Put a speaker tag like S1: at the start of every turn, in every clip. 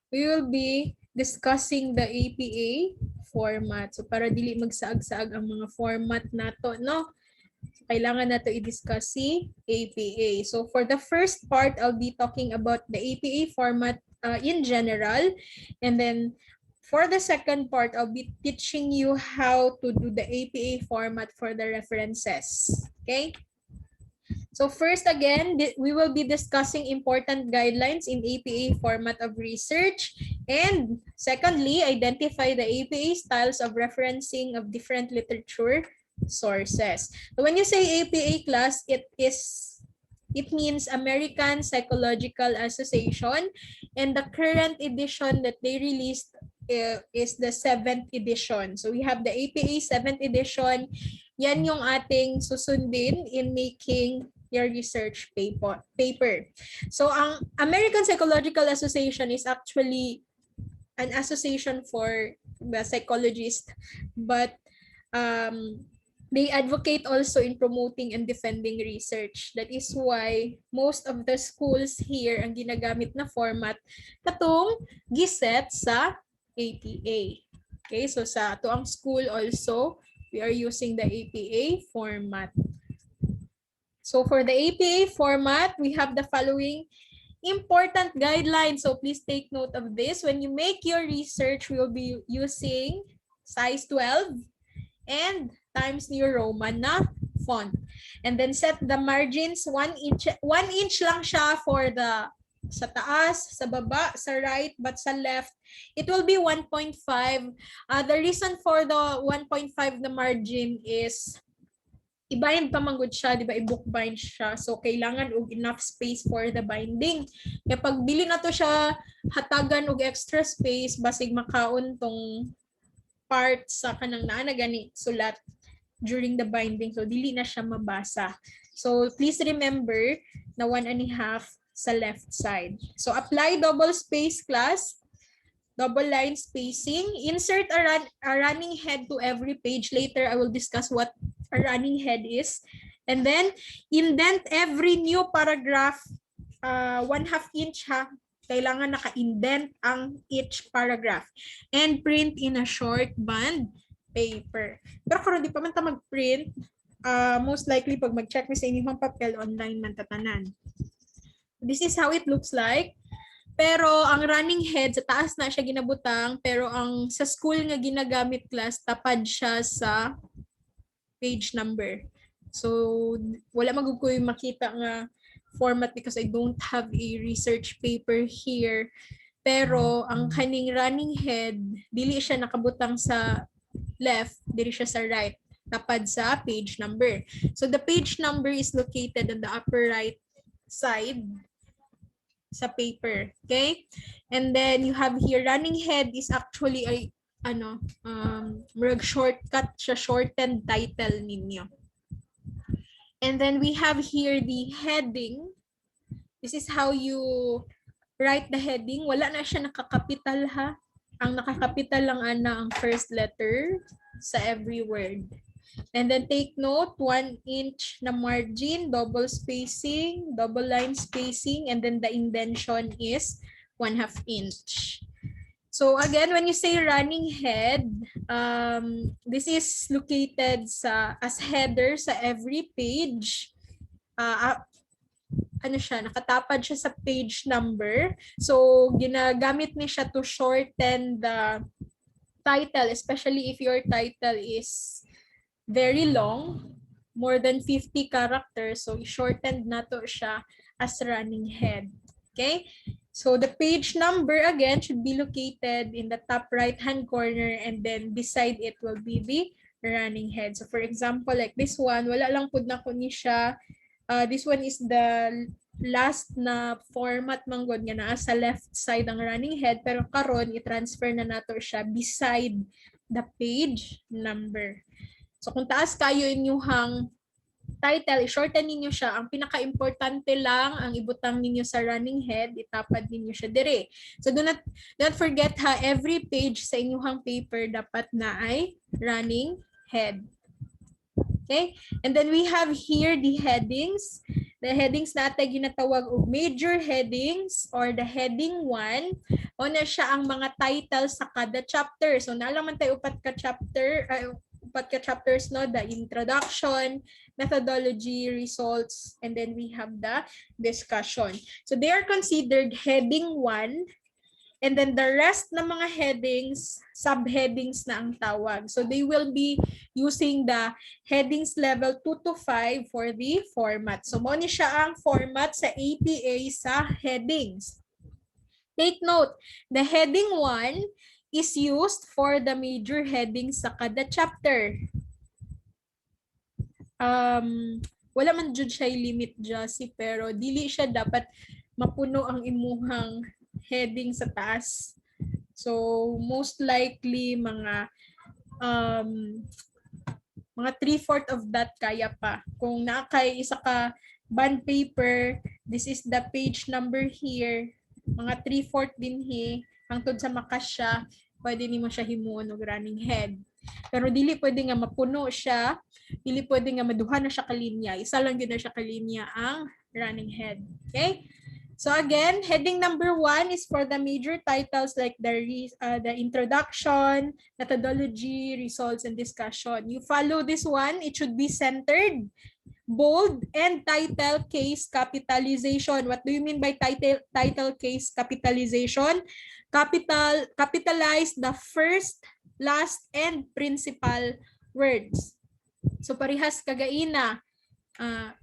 S1: we will be discussing the APA format. So para dili magsaag-saag ang mga format nato, no? So, kailangan nato i-discuss si APA. So for the first part, I'll be talking about the APA format in general. And then for the second part, I'll be teaching you how to do the APA format for the references. Okay? So first, again, we will be discussing important guidelines in APA format of research. And secondly, identify the APA styles of referencing of different literature sources. So when you say APA class, it means American Psychological Association, and the current edition that they released is the 7th edition. So we have the APA 7th edition. Yan yung ating susundin in making your research paper. So ang American Psychological Association is actually an association for the psychologists, but they advocate also in promoting and defending research. That is why most of the schools here ang ginagamit na format katong giset sa APA. Okay, so sa tuang school also, we are using the APA format. So for the APA format, we have the following important guidelines. So please take note of this. When you make your research, we will be using size 12 and Times New Roman na font. And then set the margins 1 inch. 1 inch lang siya for the sa taas, sa baba, sa right, but sa left, it will be 1.5. The reason for the 1.5 na margin is i-bind pa manggod siya, di ba? I-bookbind siya. So, kailangan og enough space for the binding. Kaya pag bili na to siya, hatagan og extra space, basig makaon tong part sa kanang naa na gani sulat during the binding. So, dili na siya mabasa. So, please remember na 1.5 sa left side. So, apply double space class, double line spacing. Insert a running head to every page. Later, I will discuss what a running head is. And then, indent every new paragraph 1/2 inch ha. Kailangan naka-indent ang each paragraph. And print in a short band paper. Pero kung di pa man ta mag-print, most likely pag mag-check mi sa inyong papel, online man tatanan. This is how it looks like. Pero ang running head, sa taas na siya ginabutang, pero ang sa school nga ginagamit class, tapad siya sa page number. So, wala magugoy makita nga format because I don't have a research paper here. Pero ang kaning running head, dili siya nakabutang sa left, dili siya sa right, tapad sa page number. So, the page number is located on the upper right side sa paper. Okay? And then you have here, running head is actually a shortcut siya, shortened title ninyo. And then we have here the heading. This is how you write the heading. Wala na siya nakakapital ha. Ang nakakapital lang ana ang first letter sa every word. And then take note, 1 inch na margin, double spacing, double line spacing, and then the indentation is 1/2 inch. So again, when you say running head, this is located as header sa every page. Nakatapad siya sa page number. So ginagamit ni siya to shorten the title, especially if your title is very long, more than 50 characters. So shortened na to siya as running head. Okay? So the page number again should be located in the top right-hand corner, and then beside it will be the running head. So for example, like this one, wala lang pud na ko ni siya. This one is the last na format manggod nga naa sa left side ang running head, pero karon i-transfer na nato siya beside the page number. So kung taas kayo inyuhang title, i-shorten ninyo siya. Ang pinaka-importante lang ang ibutang ninyo sa running head, itapad ninyo siya dire. So do not forget ha, every page sa inyuhang paper dapat na ay running head. Okay? And then we have here the headings. The headings natin ginatawag og major headings or the heading 1. O na siya ang mga titles sa kada chapter. So naalaman tayo upat ka chapters, no? The introduction, methodology, results, and then we have the discussion. So they are considered heading 1. And then the rest ng mga headings, subheadings na ang tawag. So they will be using the headings level 2 to 5 for the format. So mo ni siya ang format sa APA sa headings. Take note, the heading 1 is used for the major headings sa kada chapter. Wala man jud siya limit Jassy, pero dili siya dapat mapuno ang imuhang heading sa taas. So most likely mga 3/4 of that kaya pa. Kung nakay isa ka bond paper, this is the page number here. Mga 3/4 din hangtod sa makasya, pwede nimo siya himuon og running head. Pero dili pwede nga mapuno siya, dili pwede nga maduha na siya ka linya. Isa lang gyud na siya ka linya ang running head. Okay? So again, heading number 1 is for the major titles like the introduction, methodology, results, and discussion. You follow this one, it should be centered, bold, and title case capitalization. What do you mean by title case capitalization? Capitalize the first, last, and principal words. So parihas kagaina.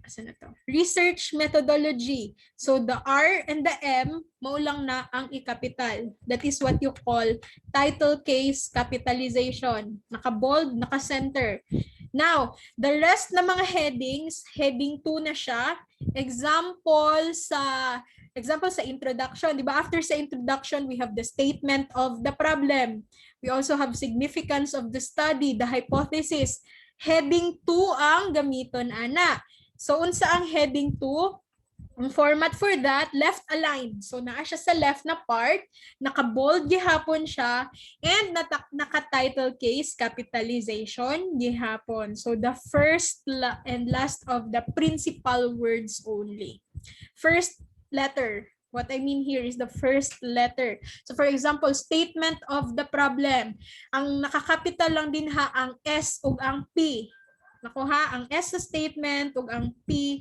S1: Asan na to? Research methodology. So the R and the M, maulang na ang i-capital. That is what you call title case capitalization. Naka-bold, naka-center. Now, the rest na mga headings, heading 2 na siya. Example sa introduction. Diba? After sa introduction, we have the statement of the problem. We also have significance of the study, the hypothesis. Heading 2 ang gamiton ana. So unsa ang heading 2? Ang format for that, left aligned. So naa siya sa left na part, naka-bold gihapon siya, and naka-title case capitalization gihapon. So the first and last of the principal words only. First letter. What I mean here is the first letter. So for example, statement of the problem. Ang nakakapital lang din ang S ug ang P. Nakuha ang S sa statement ug ang P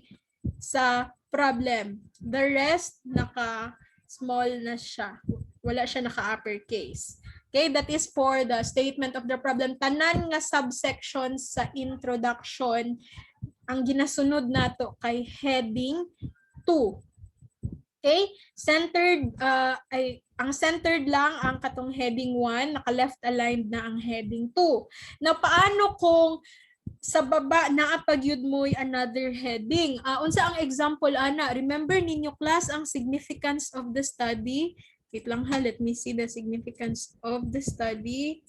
S1: sa problem. The rest naka-small na siya. Wala siya naka-uppercase. Okay, that is for the statement of the problem. Tanan nga subsections sa introduction ang ginasunod nato kay heading 2. Okay? Centered, ang centered lang ang katong heading 1, naka-left aligned na ang heading 2. Na paano kung sa baba naapagyud mo another heading? Unsa ang example ana? Remember ninyo class ang significance of the study? Wait lang ha, let me see the significance of the study.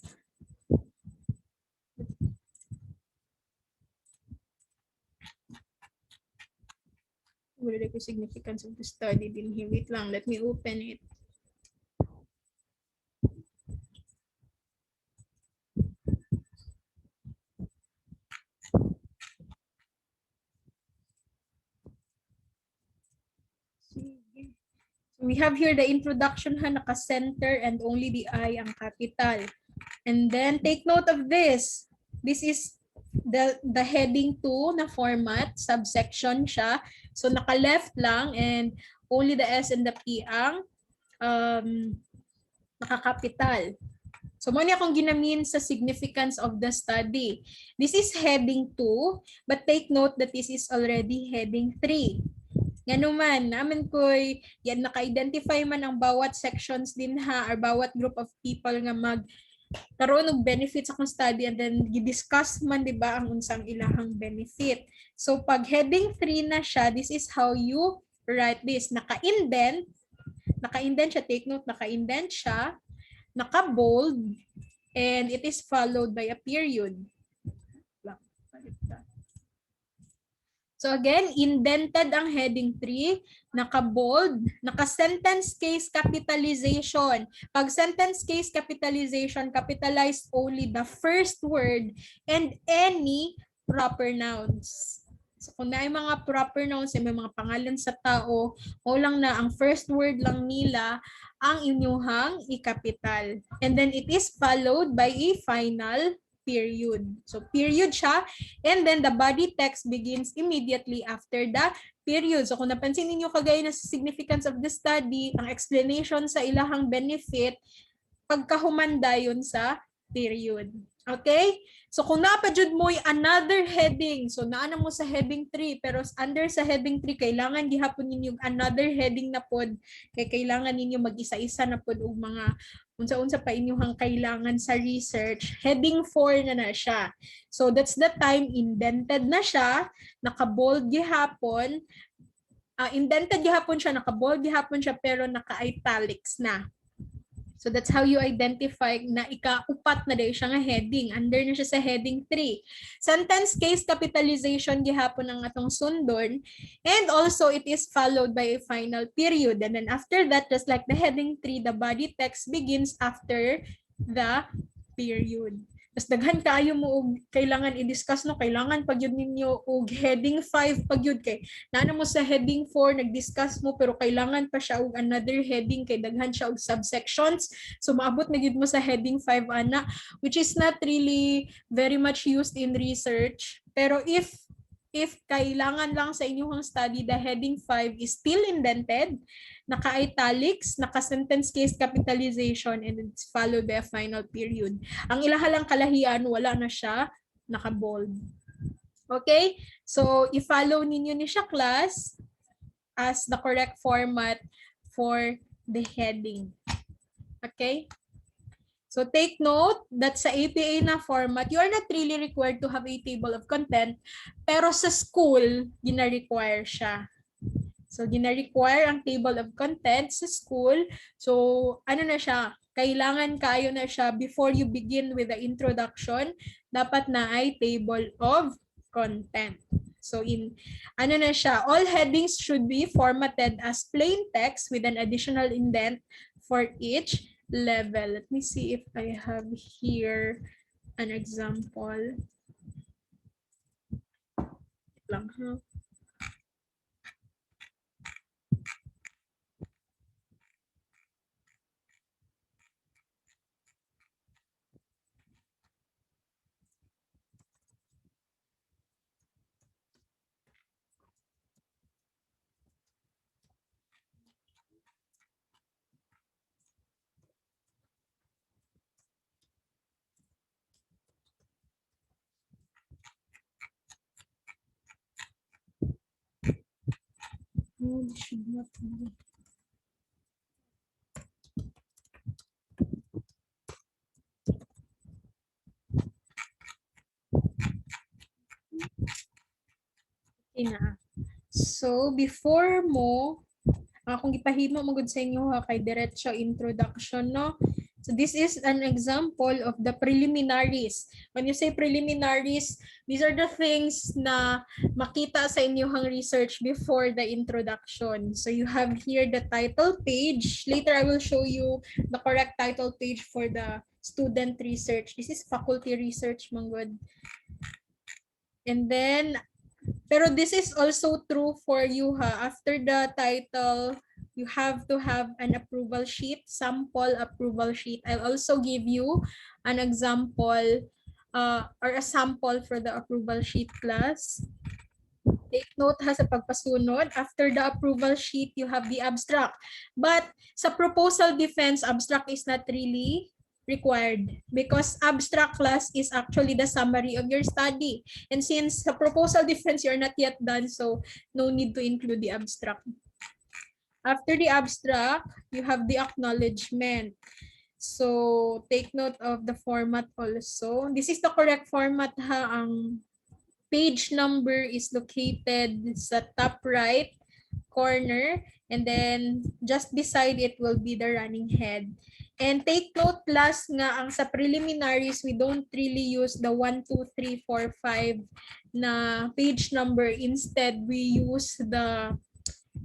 S1: Wala ko significance of the study din here. Wait lang, let me open it. So we have here the introduction ha, naka-center and only the I ang capital. And then take note of this. This is the heading 2 na format, subsection siya. So naka-left lang and only the S and the P ang naka-capital. So mo niya akong ginamin sa significance of the study. This is heading 2, but take note that this is already heading 3. Ngano man, naman ko'y yan naka-identify man ang bawat sections din ha, or bawat group of people nga karoon og benefits akong study and then gi-discuss man, di ba, ang unsang ilahang benefit. So pag heading 3 na siya, this is how you write this. Naka-indent siya, take note, naka-indent siya, naka-bold, and it is followed by a period. So again, indented ang heading 3, naka-bold, naka-sentence case capitalization. Pag sentence case capitalization, capitalize only the first word and any proper nouns. So kung na mga proper nouns, may mga pangalan sa tao, o lang na ang first word lang nila ang inyuhang ikapital. And then it is followed by a final period. So period siya, and then the body text begins immediately after the period. So kung napansin ninyo kagaya na sa significance of the study, ang explanation sa ilahang benefit, pagkahumanda yun sa period. Okay? So kung napadjud mo another heading, so naana mo sa heading 3, pero under sa heading 3, kailangan gihapon ninyo another heading na pod, kay kailangan ninyo mag-isa-isa na pod og mga unsa-unsa pa inyong kailangan sa research. Heading 4 na siya. So that's the time indented na siya, naka-bold gihapon, indented gihapon siya, naka-bold gihapon siya, pero naka-italics na. So that's how you identify na ikaupat na day siya nga heading. Under na siya sa heading 3. Sentence case capitalization gihapon ang atong sundon. And also it is followed by a final period. And then after that, just like the heading 3, the body text begins after the period. Tapos daghan kaayo mo og kailangan i-discuss, no, kailangan pag yun ninyo og heading 5 pag yun kay naana mo sa heading 4 nag-discuss mo, pero kailangan pa siya og another heading kay daghan siya og subsections, so maabot na gyud mo sa heading 5 ana, which is not really very much used in research. Pero if kailangan lang sa inyong study, the heading 5 is still indented, naka-italics, naka-sentence case capitalization, and it's followed by a final period. Ang ilahalang kalahian, wala na siya, naka-bold. Okay? So, i-follow ninyo ni siya, class, as the correct format for the heading. Okay? So take note that sa APA na format, you are not really required to have a table of content, pero sa school, gina-require siya. So gina-require ang table of content sa school. So ano na siya, kailangan kayo na siya before you begin with the introduction, dapat na ay table of content. So ano na siya, all headings should be formatted as plain text with an additional indent for each level. Let me see if I have here an example. Lang, huh? Oh, this should not be. Okay na. So, before mo, kung ipahimo magud sa inyo ha, kay diretso introduction, no? So this is an example of the preliminaries. When you say preliminaries, these are the things na makita sa inyong research before the introduction. So you have here the title page. Later I will show you the correct title page for the student research. This is faculty research, manggod. And then, pero this is also true for you ha. After the title, you have to have an approval sheet, sample approval sheet. I'll also give you an example or a sample for the approval sheet, class. Take note ha sa pagpasunod. After the approval sheet, you have the abstract. But sa proposal defense, abstract is not really required because abstract, class, is actually the summary of your study. And since sa proposal defense, you're not yet done, so no need to include the abstract. After the abstract, you have the acknowledgement. So take note of the format also. This is the correct format ha. Ang page number is located sa top right corner, and then just beside it will be the running head. And take note, class, nga ang sa preliminaries, we don't really use the 1, 2, 3, 4, 5 na page number. Instead, we use the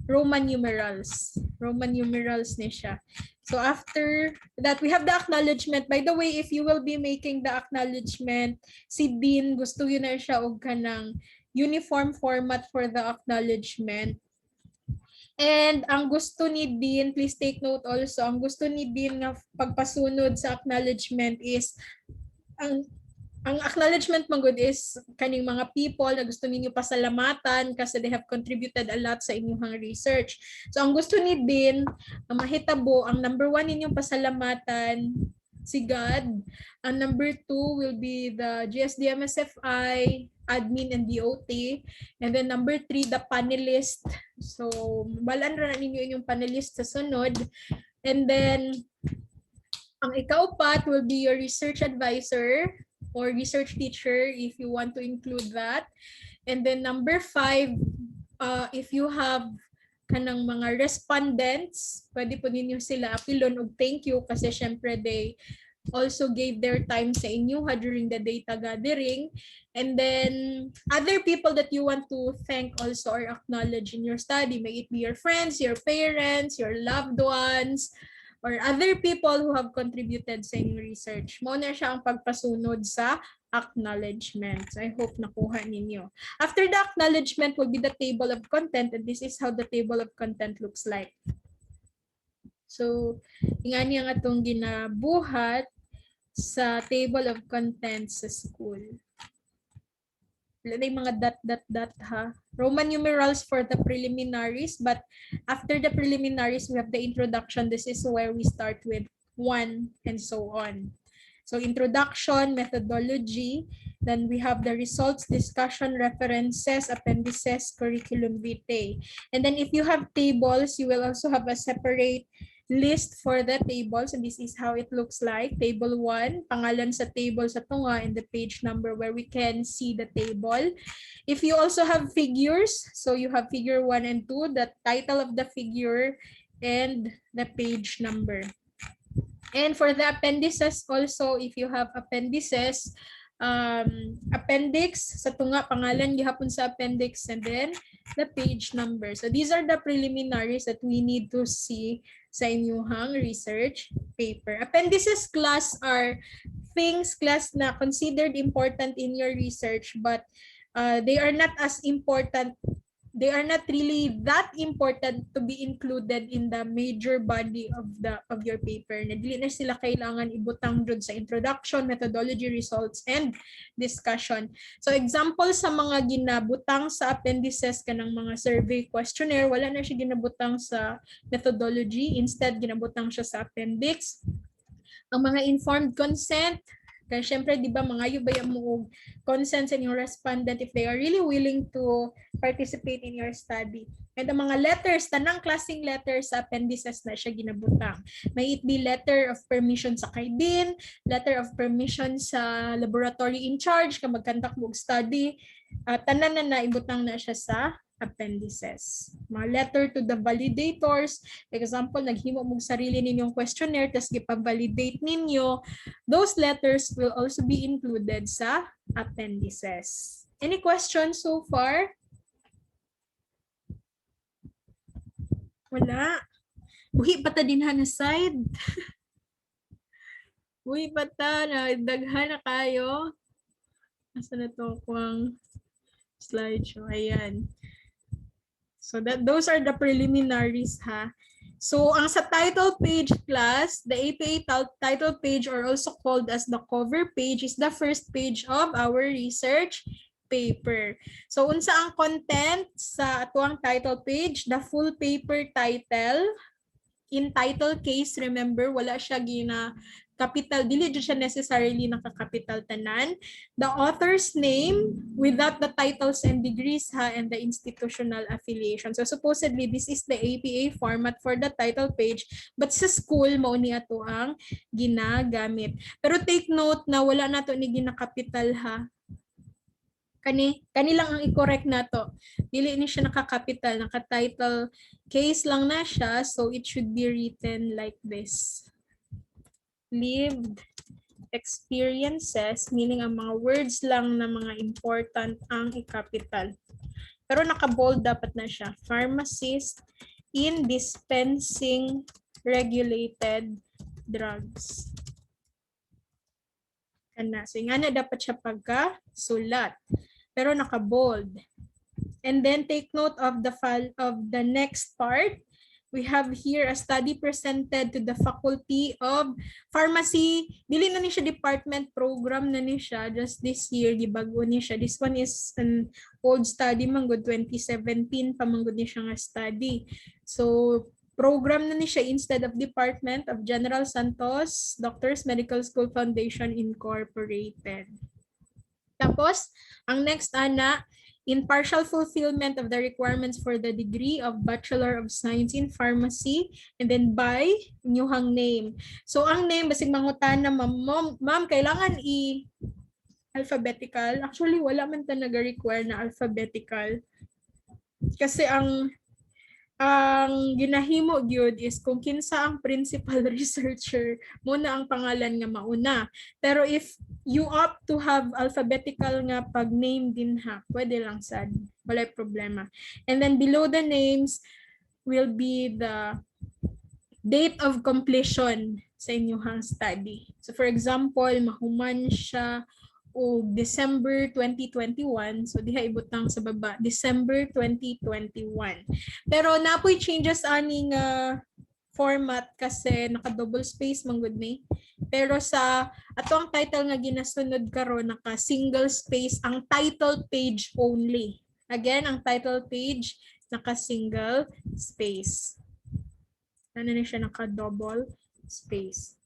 S1: Roman numerals. Roman numerals ni siya. So after that, we have the acknowledgement. By the way, if you will be making the acknowledgement, si Dean, gusto yun na siya og kanang uniform format for the acknowledgement. And ang gusto ni Dean, please take note also, ang gusto ni Dean nga pagpasunod sa acknowledgement is ang acknowledgement man good is kaning mga people na gusto ninyo pasalamatan kasi they have contributed a lot sa inyong research. So ang gusto ni Dean, mahitabo, ang number 1 ninyong pasalamatan si God. Ang number 2 will be the GSD-MSFI, admin and DOT. And then number 3, the panelist. So balaan ra ninyo inyong panelist sa sunod. And then ang ikaupat will be your research advisor or research teacher if you want to include that. And then number 5, if you have kanang mga respondents, pwede po ninyo sila apilon og thank you kasi syempre they also gave their time sa inyo during the data gathering. And then other people that you want to thank also or acknowledge in your study, may it be your friends, your parents, your loved ones, or other people who have contributed sa inyong research. Mo na siya ang pagpasunod sa acknowledgement. I hope nakuha ninyo. After the acknowledgement will be the table of content, and this is how the table of content looks like. So, ingani ang atong ginabuhat sa table of contents sa school. Wala na yung mga dot ha. Roman numerals for the preliminaries, but after the preliminaries, we have the introduction. This is where we start with 1 and so on. So introduction, methodology, then we have the results, discussion, references, appendices, curriculum vitae. And then if you have tables, you will also have a separate list for the tables, and this is how it looks like. Table 1, pangalan sa table sa tunga, and the page number where we can see the table. If you also have figures, so you have figure 1 and 2, the title of the figure, and the page number. And for the appendices also, if you have appendices, appendix sa tunga, pangalan gihapon sa appendix, and then the page number. So these are the preliminaries that we need to see sa inyong research paper. Appendices class are things class na considered important in your research, but they are not as important. They are not really that important to be included in the major body of your paper. Na dili na sila kailangan ibutang jud sa introduction, methodology, results, and discussion. So example sa mga ginabutang sa appendices kanang mga survey questionnaire, wala na siya ginabutang sa methodology, instead ginabutang siya sa appendix. Ang mga informed consent, kaya syempre, di ba, mga ba mo consent sa inyong respondent if they are really willing to participate in your study. And ang mga letters, tanang klaseng letters sa appendices na siya ginabutang. May it be letter of permission sa kay Dean, letter of permission sa laboratory in charge, ka magkandak mo study, tanan na ibutang na siya sa appendices. Mga letter to the validators, example, naghimo mong sarili ninyong questionnaire, tas gipa-validate ninyo, those letters will also be included sa appendices. Any questions so far? Wala. Buhi pa ta din na side. Buhi pa ta, daghan na kayo. Asa na to kung slideshow? Ayan. So those are the preliminaries ha. So ang sa title page class, the APA title page, or also called as the cover page, is the first page of our research paper. So unsa ang content sa atuang title page? The full paper title. In title case, remember, wala siya capital, dili siya necessarily naka-capital tanan. The author's name without the titles and degrees ha, and the institutional affiliation. So supposedly this is the APA format for the title page, but sa school mao ni ato ang ginagamit. Pero take note na wala nato ni gina-capital ha. Kani lang ang i-correct nato. Dili ni siya naka-capital, naka-title case lang na siya, so it should be written like this. Lived experiences, meaning ang mga words lang na mga important ang i-capital. Pero naka-bold dapat na siya. Pharmacist in dispensing regulated drugs. Kana. So nga na dapat siya pagka-sulat. pero naka-bold. And then take note of the next part. We have here a study presented to the Faculty of Pharmacy. Dili na ni siya department, program na ni siya just this year, gibago ni siya. This one is an old study manggod, 2017 pa manggod ni siya nga study. So program na ni siya instead of Department of General Santos Doctors Medical School Foundation Incorporated. Tapos, ang next ana, in partial fulfillment of the requirements for the degree of Bachelor of Science in Pharmacy, and then by inyuhang name. So, ang name, basig mangutan na, ma'am, kailangan alphabetical. Actually, wala man ta nag-require na alphabetical. Kasi ang ginahimo gyud is kung kinsa ang principal researcher, muna ang pangalan nga mauna. Pero if you opt to have alphabetical nga pag name din ha, pwede lang sad, wala problema. And then below the names will be the date of completion sa inyong study. So for example, mahuman siya o December 2021. So diha ibutang sa baba, December 2021. Pero napoy changes aning format kasi naka-double space manggod ni. Pero sa ato ang title nga ginasunod karon naka single space ang title page only. Again, ang title page naka single space. Ano na siya naka-double space.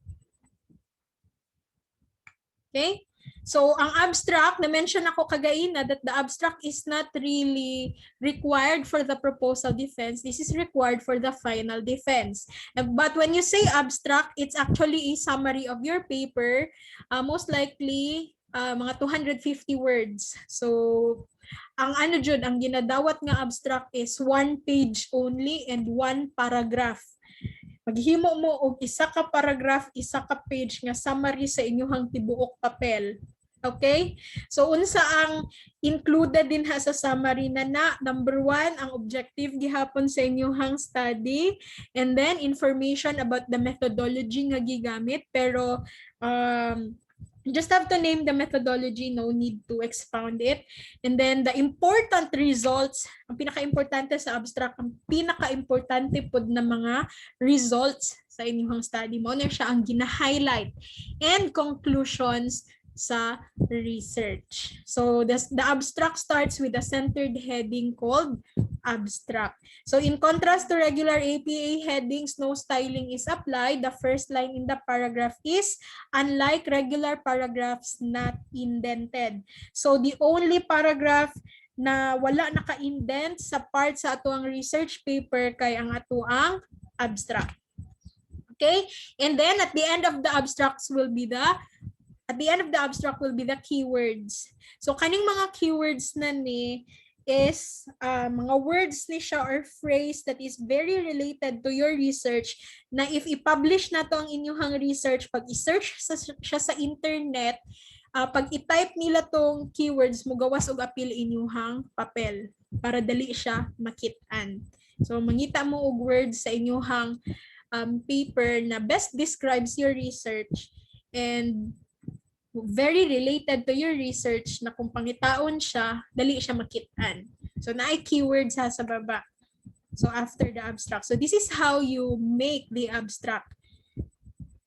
S1: Okay? So, ang abstract, na-mention ako kagaina that the abstract is not really required for the proposal defense. This is required for the final defense. But when you say abstract, it's actually a summary of your paper, most likely mga 250 words. So, ang ano dyan, ang ginadawat nga abstract is 1 page only and 1 paragraph. Maghimo mo og isa ka paragraph, isa ka page nga summary sa inyong tibuok papel. Okay? So unsa ang included din ha sa summary na number 1, ang objective gihapon sa inyong study, and then information about the methodology nga gigamit, pero just have to name the methodology, no need to expound it. And then the important results, ang pinaka-importante sa abstract, ang pinaka-importante pod na mga results sa inyong study mo, na siya ang gina-highlight, and conclusions sa research. So the abstract starts with a centered heading called abstract. So in contrast to regular APA headings, no styling is applied. The first line in the paragraph is, unlike regular paragraphs, not indented. So the only paragraph na wala naka-indent sa part sa atuang research paper kay ang atuang abstract. Okay? And then at the end of the abstracts will be the keywords. So kaning mga keywords na ni is mga words ni siya or phrase that is very related to your research, na if i-publish na to ang inyong research, pag i-search siya sa internet, pag i-type nila tong keywords, mugawas og apil inyong papel para dali siya makitaan. So mangita mo og words sa inyong paper na best describes your research and very related to your research, na kung pangitaon siya, dali siya makitaan. So naay keywords sa baba. So after the abstract. So this is how you make the abstract.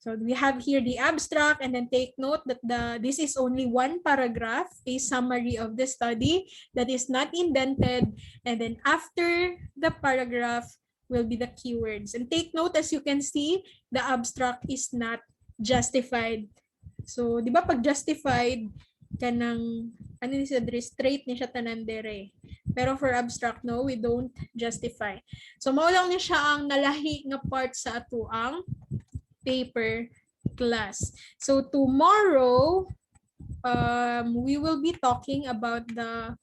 S1: So we have here the abstract, and then take note that this is only 1 paragraph, a summary of the study that is not indented, and then after the paragraph will be the keywords. And take note, as you can see, the abstract is not justified. So, di ba pag justified kanang ano ni siya, straight ni siya tanan dere. Pero for abstract, no, we don't justify. So mao lang ni siya ang nalahi nga part sa atuang paper class. So tomorrow we will be talking about the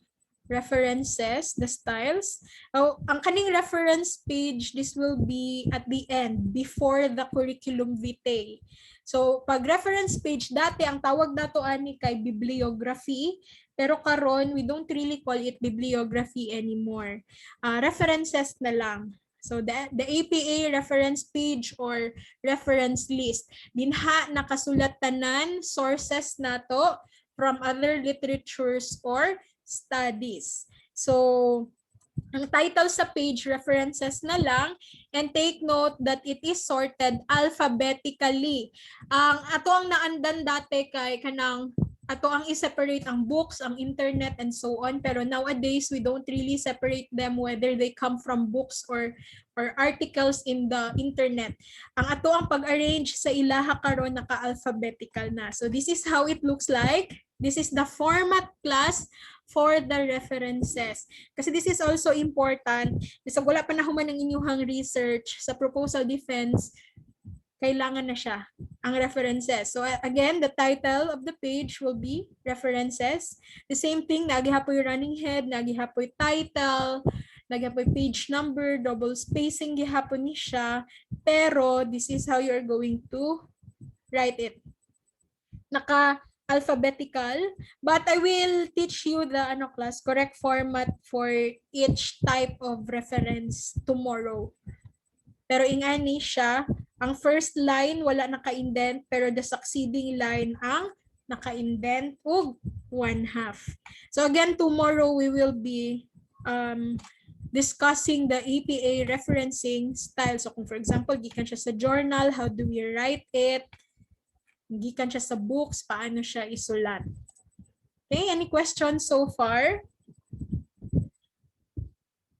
S1: references, the styles. Ang kaning reference page, this will be at the end, before the curriculum vitae. So, pag reference page, dati ang tawag nato ani kay bibliography, pero karon we don't really call it bibliography anymore. References na lang. So, the APA reference page or reference list. Dinha nakasulat tanan sources nato from other literatures or studies. So, ang title sa page, references na lang, and take note that it is sorted alphabetically. Ang ato ang naandan dati kay kanang ato ang i-separate ang books, ang internet, and so on. Pero nowadays, we don't really separate them whether they come from books or articles in the internet. Ang ato ang pag-arrange sa ilaha karon naka-alphabetical na. So this is how it looks like. This is the format class for the references. Kasi this is also important. Bisag wala pa na human ang inyuhang research sa proposal defense, kailangan na siya ang references. So again, the title of the page will be references. The same thing, nagihapoy running head, nagihapoy title, nagihapoy page number, double spacing gihapon ni siya. Pero this is how you're going to write it. Alphabetical, but I will teach you the correct format for each type of reference tomorrow. Pero ingani siya, ang first line wala naka-indent, pero the succeeding line ang naka-indent ug 1/2. So again, tomorrow we will be discussing the EPA referencing style. So kung for example, gikan siya sa journal, how do we write it? Gikan siya sa books, paano siya isulat. Okay, any questions so far?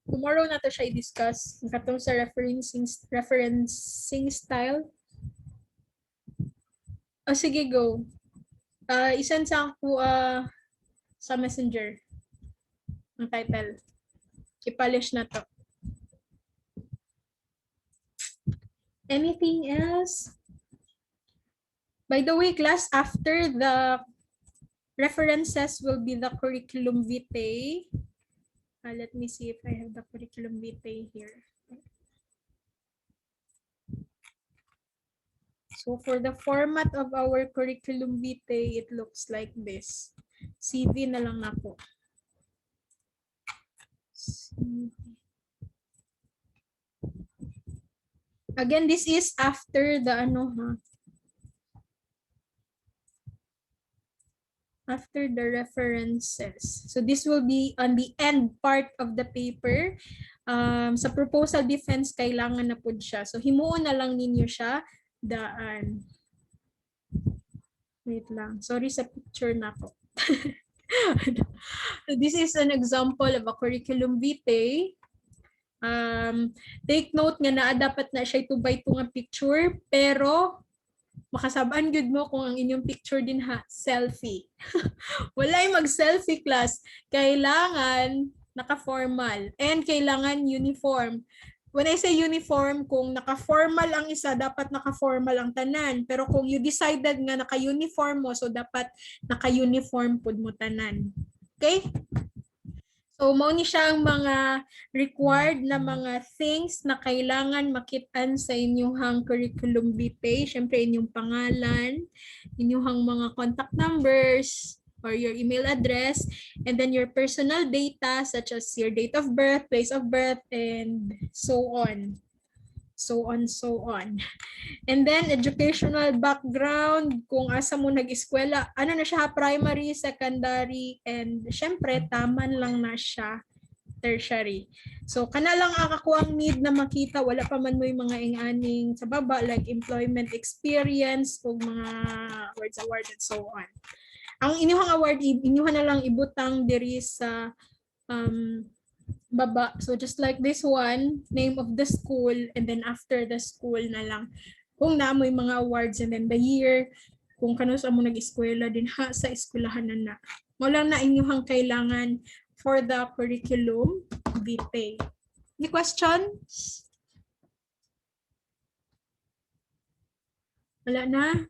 S1: Tomorrow na to siya i-discuss. Katong sa referencing style. O sige, go. Isend sa ako sa messenger. Ang title. I-polish na to. Anything else? By the way, class, after the references will be the curriculum vitae. Let me see if I have the curriculum vitae here. So for the format of our curriculum vitae, it looks like this. CV na lang na po. Again, this is after the after the references. So this will be on the end part of the paper. Sa proposal defense, kailangan na po siya. So himuon na lang ninyo siya daan. Wait lang. Sorry sa picture na ko. So this is an example of a curriculum vitae. Take note nga na dapat na siya itubay nga picture, pero makasabaan gyud mo kung ang inyong picture din selfie. Walay mag-selfie class. Kailangan naka-formal and kailangan uniform. When I say uniform, kung naka-formal ang isa, dapat naka-formal ang tanan. Pero kung you decided nga naka-uniform mo, so dapat naka-uniform pud mo tanan. Okay? So, mao ni siya ang mga required na mga things na kailangan makitaan sa inyong curriculum vitae. Siyempre, inyong pangalan, inyong mga contact numbers, or your email address, and then your personal data such as your date of birth, place of birth, and so on. So on. And then educational background, kung asa mo nag-eskwela, ano na siya, primary, secondary, and syempre taman lang na siya tertiary. So kana lang ako ang need na makita, wala pa man mo yung mga inganing sa baba like employment experience o mga awards and so on. Ang inyong award, inyuhan na lang ibutang diri sa baba. So just like this one, name of the school, and then after the school na lang kung naamoy mga awards, and then the year, kung kano sa mo nag-eskwela din sa eskwelahan na. Wala na inyong kailangan for the curriculum vitae. Any questions? Wala na?